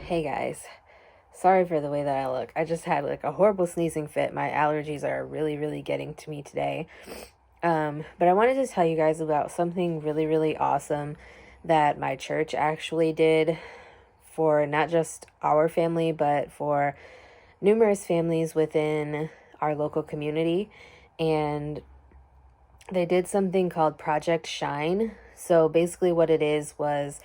Hey guys, sorry for the way that I look. I just had like a horrible sneezing fit. My allergies are really getting to me today. But I wanted to tell you guys about something really awesome that my church actually did for not just our family, but for numerous families within our local community. And they did something called Project Shine. So basically, what it is was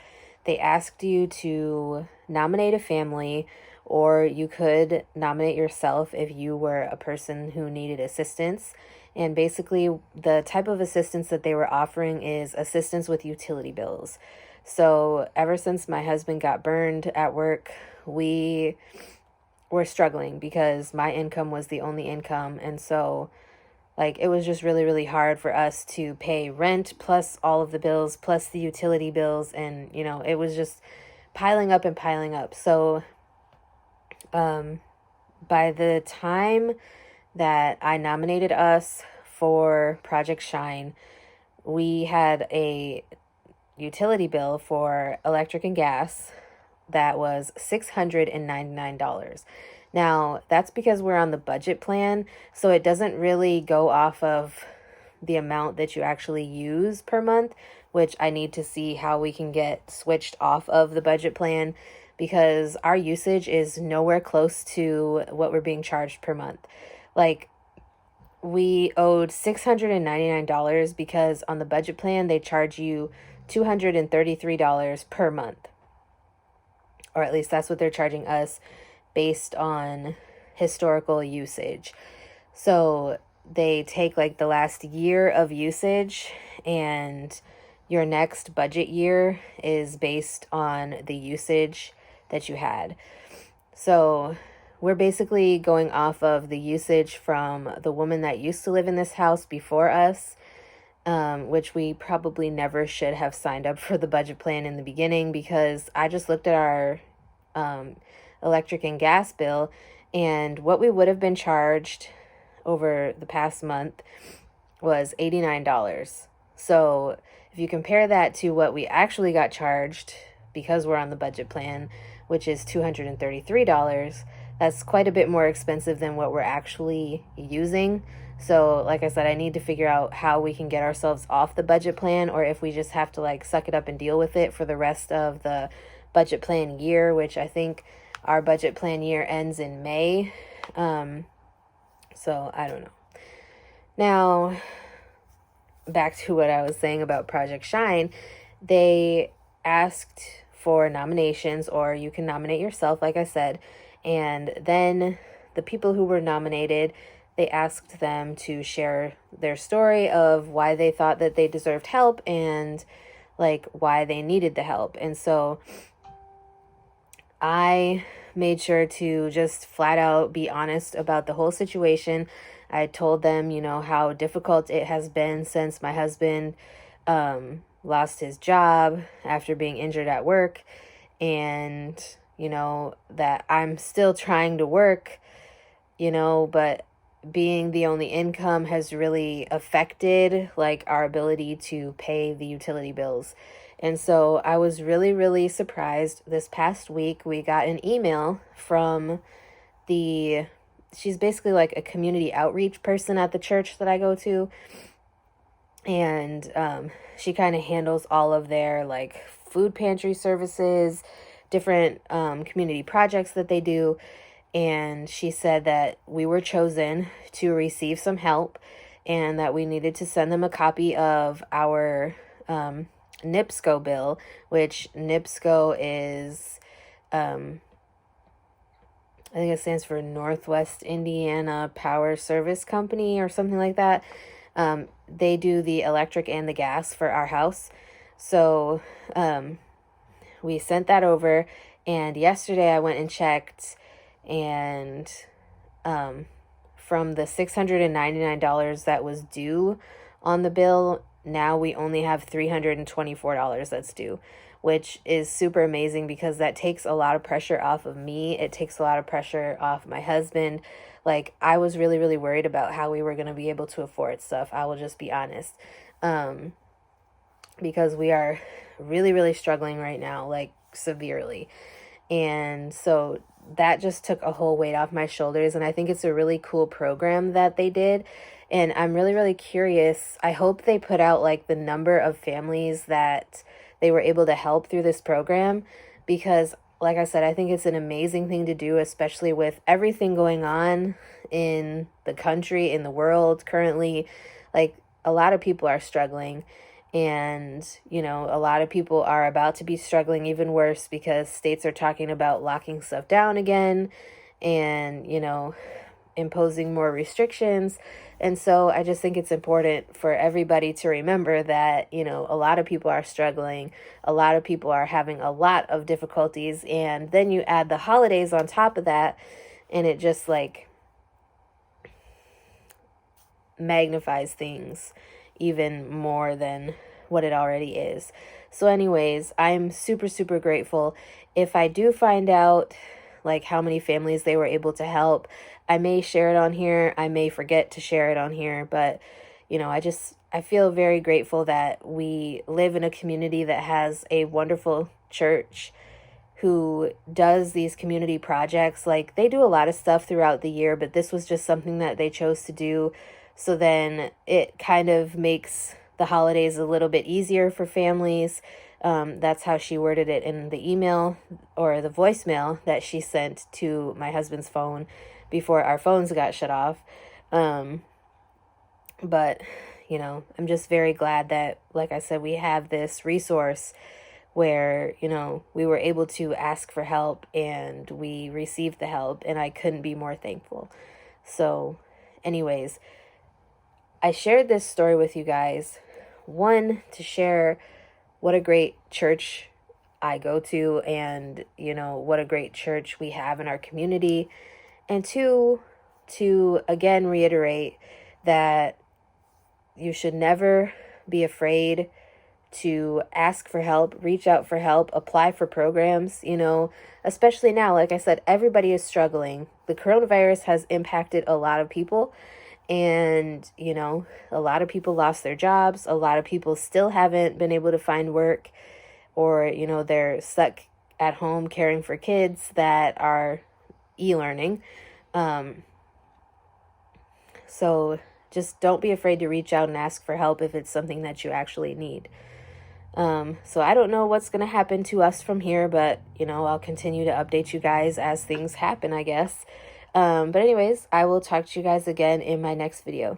they asked you to nominate a family, or you could nominate yourself if you were a person who needed assistance. And basically, the type of assistance that they were offering is assistance with utility bills. So, ever since my husband got burned at work, we were struggling because my income was the only income. And so, like, it was just really hard for us to pay rent plus all of the bills plus the utility bills. And, it was just piling up and piling up. So, by the time that I nominated us for Project Shine, we had a utility bill for electric and gas that was $699. Now, that's because we're on the budget plan, so it doesn't really go off of the amount that you actually use per month, which I need to see how we can get switched off of the budget plan because our usage is nowhere close to what we're being charged per month. Like, we owed $699 because on the budget plan, they charge you $233 per month. Or at least that's what they're charging us based on historical usage. So they take like the last year of usage, and your next budget year is based on the usage that you had. So we're basically going off of the usage from the woman that used to live in this house before us, which we probably never should have signed up for the budget plan in the beginning, because I just looked at our electric and gas bill, and what we would have been charged over the past month was $89. So if you compare that to what we actually got charged because we're on the budget plan, which is $233, that's quite a bit more expensive than what we're actually using. So like I said, I need to figure out how we can get ourselves off the budget plan, or if we just have to like suck it up and deal with it for the rest of the budget plan year, which I think our budget plan year ends in May. So I don't know. Now, back to what I was saying about Project Shine. They asked for nominations, or you can nominate yourself, like I said. And then the people who were nominated, they asked them to share their story of why they thought that they deserved help and like why they needed the help. And so I made sure to just flat out be honest about the whole situation. I told them, how difficult it has been since my husband lost his job after being injured at work, and, that I'm still trying to work, but being the only income has really affected like our ability to pay the utility bills. And so I was really surprised. This past week, we got an email from she's basically like a community outreach person at the church that I go to. And she kind of handles all of their like food pantry services, different community projects that they do. And she said that we were chosen to receive some help, and that we needed to send them a copy of our NIPSCO bill, which NIPSCO is, I think it stands for Northwest Indiana Power Service Company or something like that. They do the electric and the gas for our house. So we sent that over, and yesterday I went and checked, and from the $699 that was due on the bill, now we only have $324 that's due, which is super amazing because that takes a lot of pressure off of me. It takes a lot of pressure off my husband. Like, I was really worried about how we were going to be able to afford stuff. I will just be honest. Because we are really struggling right now, like severely. And so that just took a whole weight off my shoulders. And I think it's a really cool program that they did. And I'm really, really curious. I hope they put out like the number of families that they were able to help through this program, because like I said, I think it's an amazing thing to do, especially with everything going on in the country, in the world currently. Like, a lot of people are struggling, and a lot of people are about to be struggling even worse because states are talking about locking stuff down again, and imposing more restrictions. And so I just think it's important for everybody to remember that, a lot of people are struggling. A lot of people are having a lot of difficulties. And then you add the holidays on top of that, and it just like magnifies things even more than what it already is. So anyways, I'm super, super grateful. If I do find out like how many families they were able to help, I may share it on here. I may forget to share it on here, but I feel very grateful that we live in a community that has a wonderful church who does these community projects. Like, they do a lot of stuff throughout the year, but this was just something that they chose to do. So then it kind of makes the holidays a little bit easier for families. That's how she worded it in the email or the voicemail that she sent to my husband's phone before our phones got shut off. But, I'm just very glad that, like I said, we have this resource where, we were able to ask for help and we received the help, and I couldn't be more thankful. So anyways, I shared this story with you guys, one, to share what a great church I go to, and, what a great church we have in our community. And two, to again reiterate that you should never be afraid to ask for help, reach out for help, apply for programs, especially now. Like I said, everybody is struggling. The coronavirus has impacted a lot of people, and, a lot of people lost their jobs. A lot of people still haven't been able to find work, or, they're stuck at home caring for kids that are e-learning. So just don't be afraid to reach out and ask for help if it's something that you actually need. So I don't know what's going to happen to us from here, but, I'll continue to update you guys as things happen, I guess. But anyways, I will talk to you guys again in my next video.